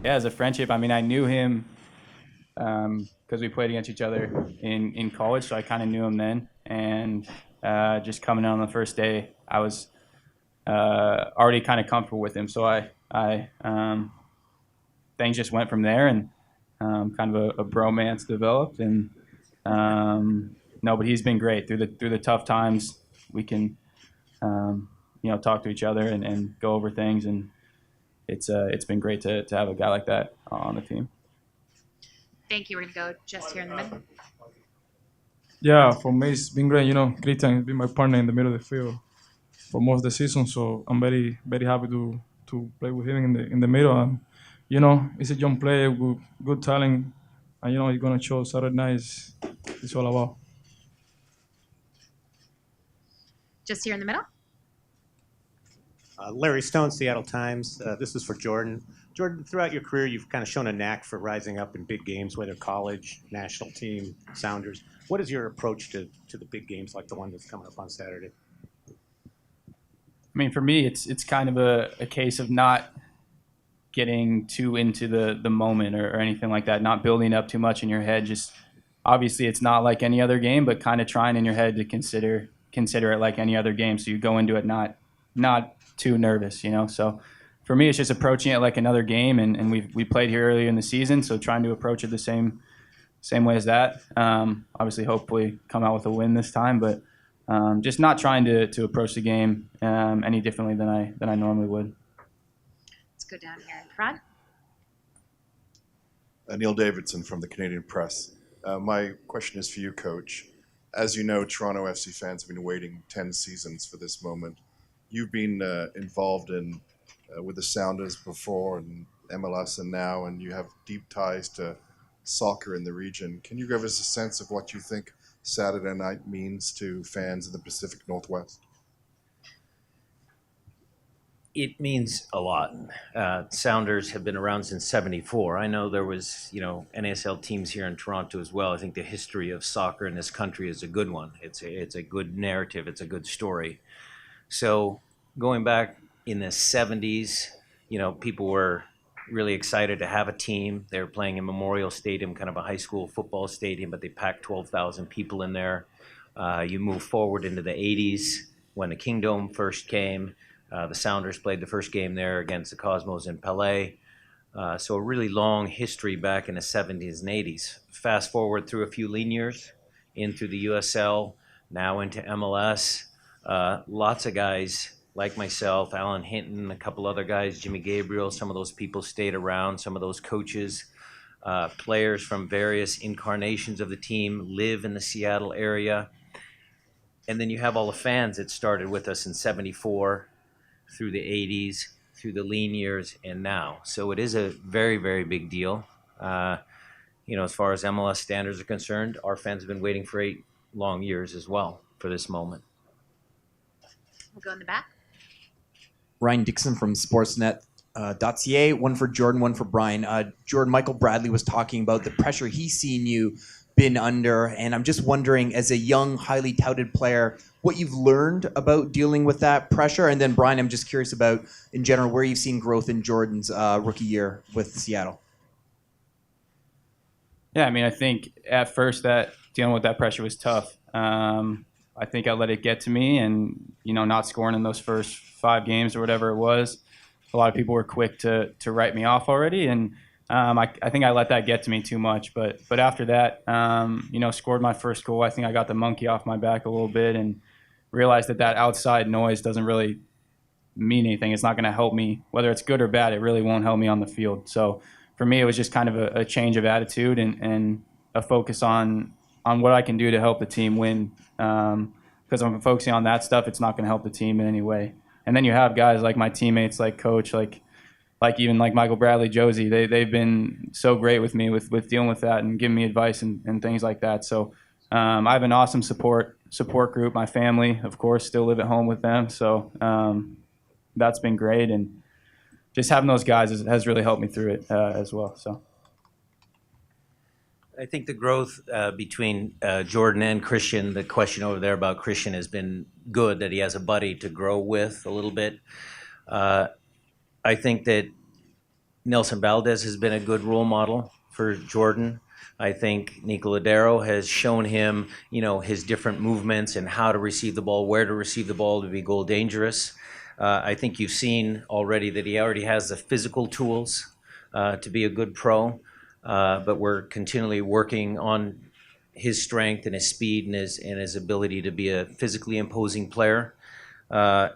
yeah, as a friendship, I mean, I knew him because we played against each other in college, so I kind of knew him then. And just coming in on the first day, I was already kind of comfortable with him. So things just went from there, and kind of a bromance developed. And no, but he's been great through the tough times. We can talk to each other and go over things, and it's been great to have a guy like that on the team. Thank you. We're going to go just here in the middle. Yeah, for me it's been great. Christian has been my partner in the middle of the field for most of the season, so I'm very very happy to play with him in the middle. And he's a young player with good talent, and he's gonna show Saturday night. It's all about. Just here in the middle. Larry Stone, Seattle Times. This is for Jordan. Jordan, throughout your career, you've kind of shown a knack for rising up in big games, whether college, national team, Sounders. What is your approach to the big games like the one that's coming up on Saturday? I mean, for me, it's kind of a case of not getting too into the moment or anything like that, not building up too much in your head. Just obviously, it's not like any other game, but kind of trying in your head to consider it like any other game. So you go into it not too nervous, So for me, it's just approaching it like another game, and we played here earlier in the season, so trying to approach it the same way as that. Obviously, hopefully, come out with a win this time, but just not trying to approach the game any differently than I normally would. Let's go down here in front. Neil Davidson from the Canadian Press. My question is for you, Coach. As you know, Toronto FC fans have been waiting 10 seasons for this moment. You've been involved with the Sounders before, and MLS and now, and you have deep ties to soccer in the region. Can you give us a sense of what you think Saturday night means to fans in the Pacific Northwest? It means a lot. Sounders have been around since '74. I know there was, NASL teams here in Toronto as well. I think the history of soccer in this country is a good one. It's a good narrative. It's a good story. So going back in the '70s, people were really excited to have a team. They were playing in Memorial Stadium, kind of a high school football stadium, but they packed 12,000 people in there. You move forward into the '80s when the Kingdom first came. The Sounders played the first game there against the Cosmos in Pelé. So a really long history back in the '70s and '80s. Fast forward through a few lean years into the USL, now into MLS. Lots of guys like myself, Alan Hinton, a couple other guys, Jimmy Gabriel, some of those people stayed around, some of those coaches, players from various incarnations of the team live in the Seattle area. And then you have all the fans that started with us in '74, through the '80s, through the lean years, and now. So it is a very, very big deal. As far as MLS standards are concerned, our fans have been waiting for 8 long years as well for this moment. We'll go in the back. Ryan Dixon from Sportsnet.ca. One for Jordan, one for Brian. Jordan, Michael Bradley was talking about the pressure he's seen you been under, and I'm just wondering, as a young, highly touted player, what you've learned about dealing with that pressure. And then Brian, I'm just curious about, in general, where you've seen growth in Jordan's rookie year with Seattle. Yeah, I mean, I think at first that dealing with that pressure was tough. I think I let it get to me, and not scoring in those first 5 games or whatever it was, a lot of people were quick to write me off already, and I think I let that get to me too much. But after that, scored my first goal. I think I got the monkey off my back a little bit and realized that outside noise doesn't really mean anything. It's not going to help me, whether it's good or bad. It really won't help me on the field. So for me, it was just kind of a change of attitude and a focus on what I can do to help the team win. Because I'm focusing on that stuff, it's not going to help the team in any way. And then you have guys like my teammates, like Coach, like even like Michael Bradley, Josie. They've been so great with me with dealing with that and giving me advice and things like that. So I have an awesome support group. My family, of course, still live at home with them. So that's been great, and just having those guys has really helped me through it as well. So. I think the growth between Jordan and Christian, the question over there about Christian has been good, that he has a buddy to grow with a little bit. I think that Nelson Valdez has been a good role model for Jordan. I think Nicolas Lodeiro has shown him, his different movements and how to receive the ball, where to receive the ball to be goal dangerous. I think you've seen already that he already has the physical tools to be a good pro, but we're continually working on his strength and his speed and his ability to be a physically imposing player. A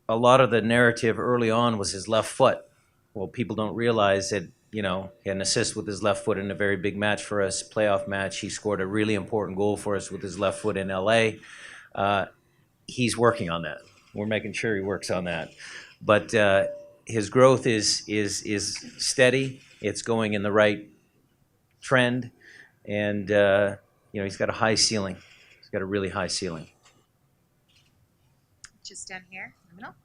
lot of the narrative early on was his left foot. Well, people don't realize that, he had an assist with his left foot in a very big match for us, playoff match. He scored a really important goal for us with his left foot in LA. He's working on that. We're making sure he works on that. But his growth is steady. It's going in the right trend. And, he's got a high ceiling. He's got a really high ceiling. Just down here in the middle.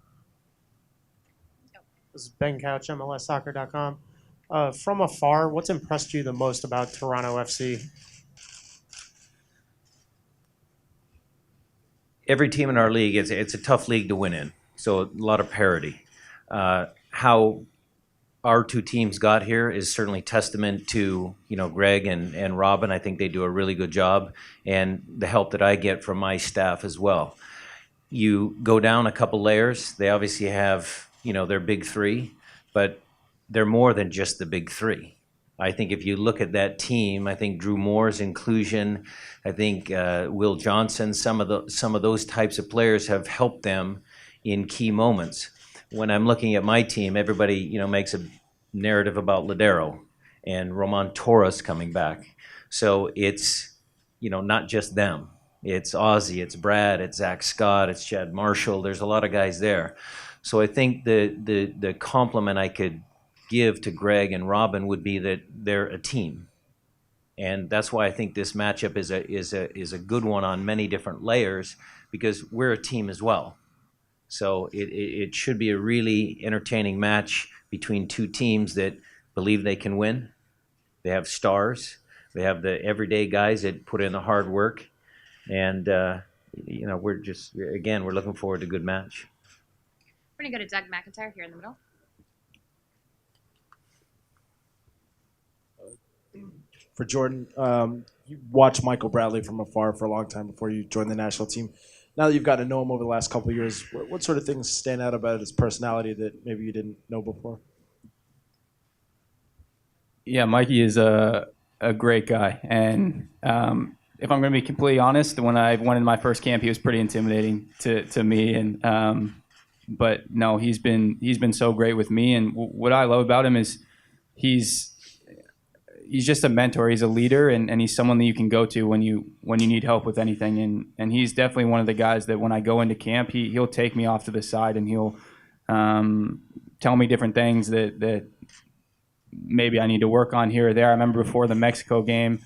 This is Ben Couch, MLSsoccer.com. From afar, what's impressed you the most about Toronto FC? Every team in our league, it's a tough league to win in, so a lot of parity. How our two teams got here is certainly testament to Greg and Robin. I think they do a really good job, and the help that I get from my staff as well. You go down a couple layers. They obviously have their big three, but they're more than just the big three. I think if you look at that team, I think Drew Moore's inclusion, I think Will Johnson, some of those types of players have helped them in key moments. When I'm looking at my team, everybody makes a narrative about Lodeiro and Roman Torres coming back. So it's not just them. It's Ozzie, it's Brad, it's Zach Scott, it's Chad Marshall. There's a lot of guys there. So I think the compliment I could give to Greg and Robin would be that they're a team, and that's why I think this matchup is a good one on many different layers, because we're a team as well. So it should be a really entertaining match between two teams that believe they can win. They have stars. They have the everyday guys that put in the hard work, and we're looking forward to a good match. We're going to go to Doug McIntyre here in the middle. For Jordan, you watched Michael Bradley from afar for a long time before you joined the national team. Now that you've gotten to know him over the last couple of years, what sort of things stand out about his personality that maybe you didn't know before? Yeah, Mikey is a great guy, and if I'm going to be completely honest, when I went in my first camp, he was pretty intimidating to me, and but no, he's been so great with me, and what I love about him is he's just a mentor. He's a leader, and he's someone that you can go to when you need help with anything. And he's definitely one of the guys that when I go into camp, he'll take me off to the side and he'll tell me different things that maybe I need to work on here or there. I remember before the Mexico game,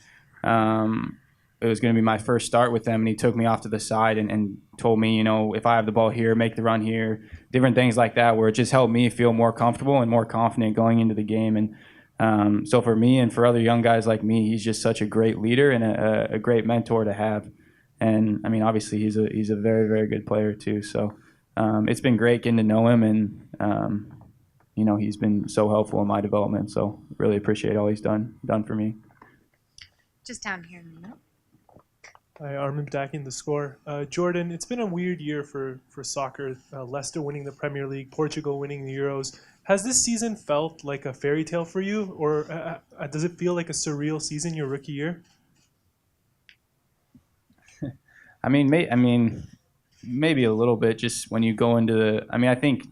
it was going to be my first start with them, and he took me off to the side and told me, if I have the ball here, make the run here, different things like that, where it just helped me feel more comfortable and more confident going into the game. And so for me and for other young guys like me, he's just such a great leader and a great mentor to have. And I mean, obviously he's a very, very good player too. So it's been great getting to know him, and he's been so helpful in my development. So really appreciate all he's done for me. Just down here in the middle. Hi, Armin Dakin, The Score. Jordan, it's been a weird year for soccer. Leicester winning the Premier League, Portugal winning the Euros. Has this season felt like a fairy tale for you, or does it feel like a surreal season your rookie year? I mean, maybe a little bit. Just when you go into I think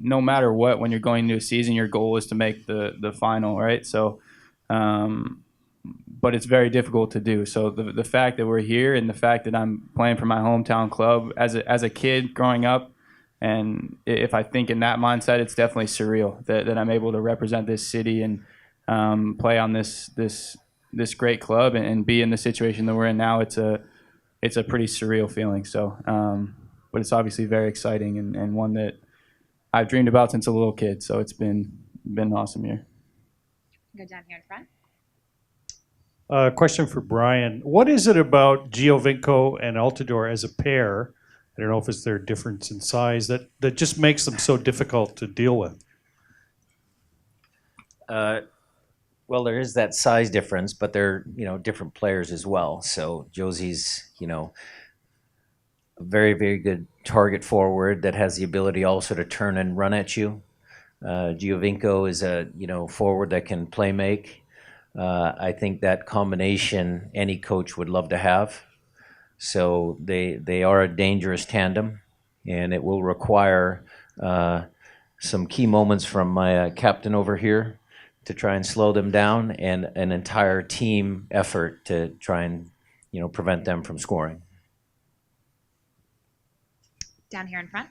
no matter what, when you're going into a season, your goal is to make the final, right? So, but it's very difficult to do. So the fact that we're here and the fact that I'm playing for my hometown club as a kid growing up, and if I think in that mindset, it's definitely surreal that I'm able to represent this city and play on this great club and be in the situation that we're in now. It's a pretty surreal feeling. So, but it's obviously very exciting and one that I've dreamed about since a little kid. So it's been an awesome year. Go down here in front. Question for Brian. What is it about Giovinco and Altidore as a pair, I don't know if it's their difference in size, that just makes them so difficult to deal with? Well, there is that size difference, but they're different players as well. So Josie's a very, very good target forward that has the ability also to turn and run at you. Giovinco is a forward that can play make. I think that combination any coach would love to have. So they are a dangerous tandem, and it will require some key moments from my captain over here to try and slow them down, and an entire team effort to try and prevent them from scoring. Down here in front.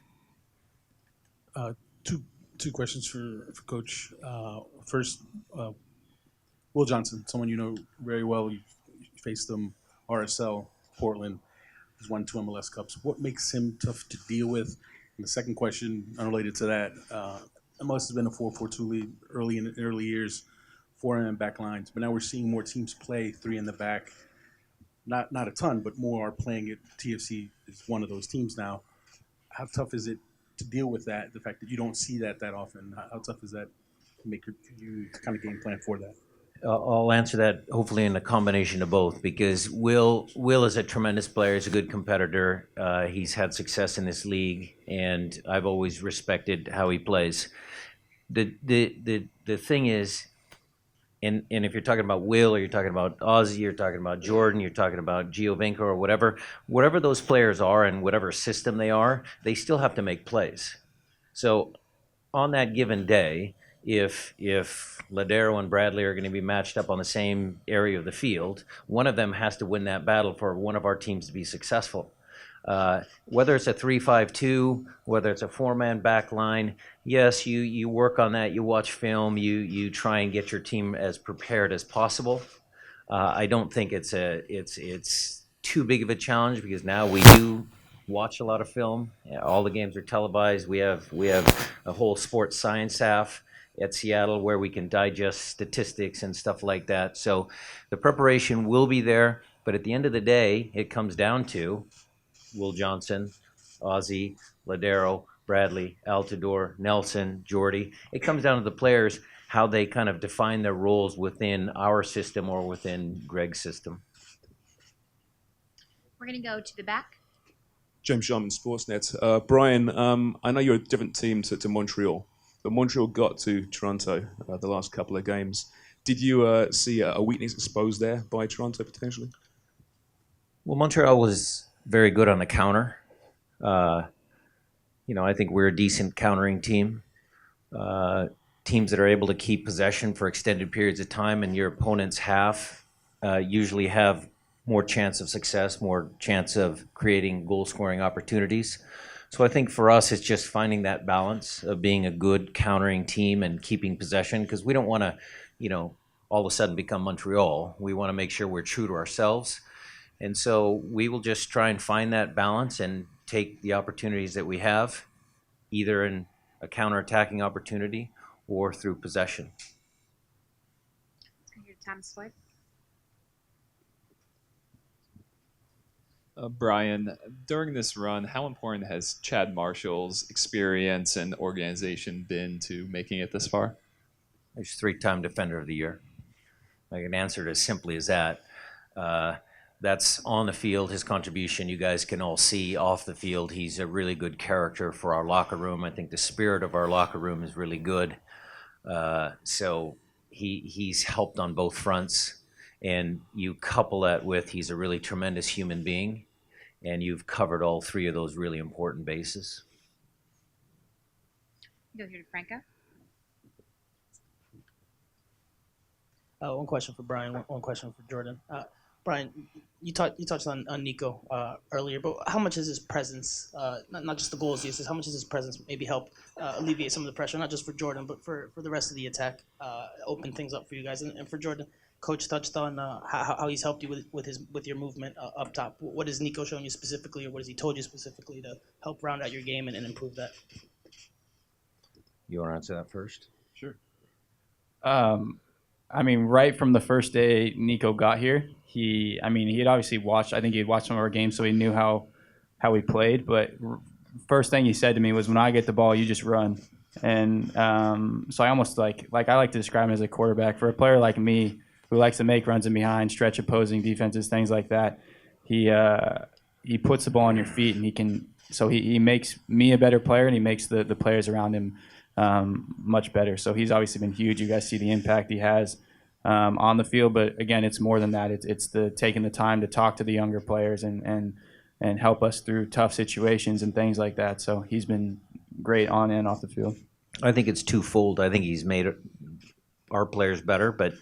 Two questions for Coach. First, Will Johnson, someone you know very well. You faced him, RSL, Portland. He's won 2 MLS Cups. What makes him tough to deal with? And the second question, unrelated to that, MLS has been a 4-4-2 league early years, 4 back lines. But now we're seeing more teams play 3 in the back. Not a ton, but more are playing it. TFC is one of those teams now. How tough is it to deal with that? The fact that you don't see that often. How tough is that to make you kind of game plan for that? I'll answer that hopefully in a combination of both, because Will is a tremendous player. He's a good competitor. He's had success in this league, and I've always respected how he plays. The thing is, and if you're talking about Will, or you're talking about Ozzie, you're talking about Jordan, you're talking about Giovinco, or whatever those players are and whatever system they are, they still have to make plays. So on that given day, if Lodeiro and Bradley are going to be matched up on the same area of the field, one of them has to win that battle for one of our teams to be successful. Whether it's a 3-5-2, whether it's a 4-man back line, yes, you work on that. You watch film. You try and get your team as prepared as possible. I don't think it's too big of a challenge, because now we do watch a lot of film. All the games are televised. We have a whole sports science staff at Seattle where we can digest statistics and stuff like that. So the preparation will be there, but at the end of the day, it comes down to Will Johnson, Ozzie, Lodeiro, Bradley, Altidore, Nelson, Jordy. It comes down to the players, how they kind of define their roles within our system or within Greg's system. We're going to go to the back. James Sharman, Sportsnet. Brian, I know you're a different team to Montreal, but Montreal got to Toronto the last couple of games. Did you see a weakness exposed there by Toronto potentially? Well, Montreal was very good on the counter. I think we're a decent countering team. Teams that are able to keep possession for extended periods of time in your opponent's half usually have more chance of success, more chance of creating goal-scoring opportunities. So I think for us, it's just finding that balance of being a good countering team and keeping possession, because we don't want to, all of a sudden become Montreal. We want to make sure we're true to ourselves. And so we will just try and find that balance and take the opportunities that we have, either in a counter-attacking opportunity or through possession. Thomas Floyd. Brian, during this run, how important has Chad Marshall's experience and organization been to making it this far? He's 3-time Defender of the Year. I can answer it as simply as that. That's on the field, his contribution. You guys can all see off the field. He's a really good character for our locker room. I think the spirit of our locker room is really good. So he's helped on both fronts. And you couple that with he's a really tremendous human being. And you've covered all 3 of those really important bases. Go here to Franco. One question for Brian, one question for Jordan. Brian, you touched on Nico earlier, but how much is his presence, not just the goals he uses, how much does his presence maybe help alleviate some of the pressure, not just for Jordan, but for the rest of the attack, open things up for you guys? And for Jordan, Coach touched on how he's helped you with your movement up top. What has Nico shown you specifically, or what has he told you specifically to help round out your game and improve that? You want to answer that first? Sure. Right from the first day Nico got here, he had obviously watched. I think he had watched some of our games, so he knew how we played. But first thing he said to me was, "When I get the ball, you just run." And so I almost like I like to describe him as a quarterback. For a player like me who likes to make runs in behind, stretch opposing defenses, things like that, he puts the ball on your feet, and he makes me a better player, and he makes the players around him much better. So he's obviously been huge. You guys see the impact he has on the field, but again, it's more than that. It's the taking the time to talk to the younger players and help us through tough situations and things like that. So he's been great on and off the field. I think it's twofold. I think he's made our players better, but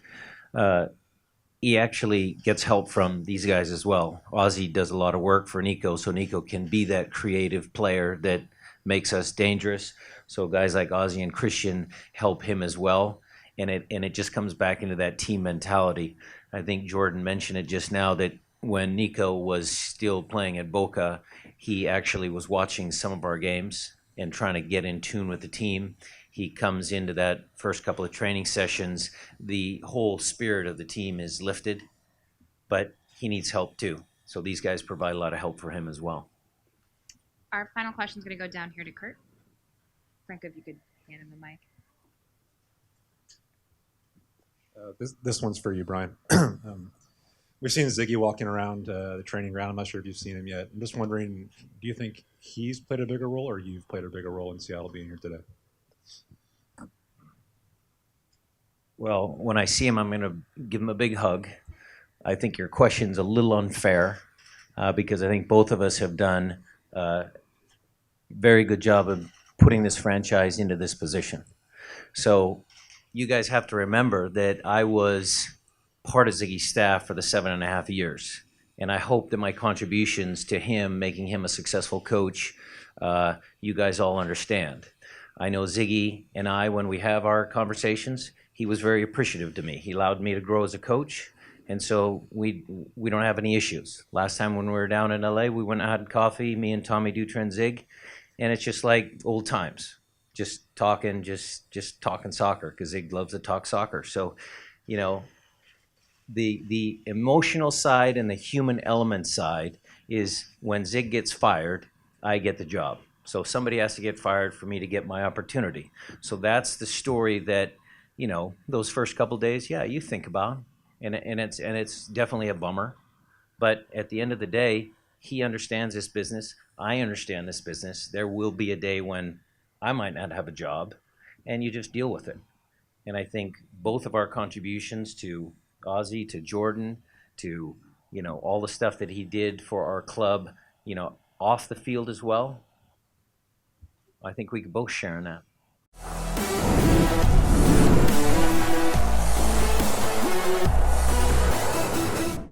he actually gets help from these guys as well. Ozzie does a lot of work for Nico, so Nico can be that creative player that makes us dangerous. So guys like Ozzie and Christian help him as well, and it just comes back into that team mentality. I think Jordan mentioned it just now that when Nico was still playing at Boca, he actually was watching some of our games and trying to get in tune with the team. He comes into that first couple of training sessions, the whole spirit of the team is lifted, but he needs help too. So these guys provide a lot of help for him as well. Our final question is going to go down here to Kurt. Franco, if you could hand him the mic. This one's for you, Brian. We've seen Ziggy walking around the training ground. I'm not sure if you've seen him yet. I'm just wondering, do you think he's played a bigger role, or you've played a bigger role in Seattle being here today? Well, when I see him, I'm going to give him a big hug. I think your question's a little unfair because I think both of us have done a very good job of putting this franchise into this position. So you guys have to remember that I was part of Ziggy's staff for the 7.5 years. And I hope that my contributions to him, making him a successful coach, you guys all understand. I know Ziggy and I, when we have our conversations, he was very appreciative to me. He allowed me to grow as a coach, and so we don't have any issues. Last time when we were down in LA, we went and had coffee, me and Tommy Dutra and Zig, and it's just like old times, just talking soccer, because Zig loves to talk soccer. So, you know, the emotional side and the human element side is when Zig gets fired, I get the job. So somebody has to get fired for me to get my opportunity. So that's the story that, you know, those first couple days, yeah, you think about, and it's definitely a bummer. But at the end of the day, he understands this business. I understand this business. There will be a day when I might not have a job, and you just deal with it. And I think both of our contributions to Ozzie, to Jordan, to, you know, all the stuff that he did for our club, you know, off the field as well, I think we could both share in that.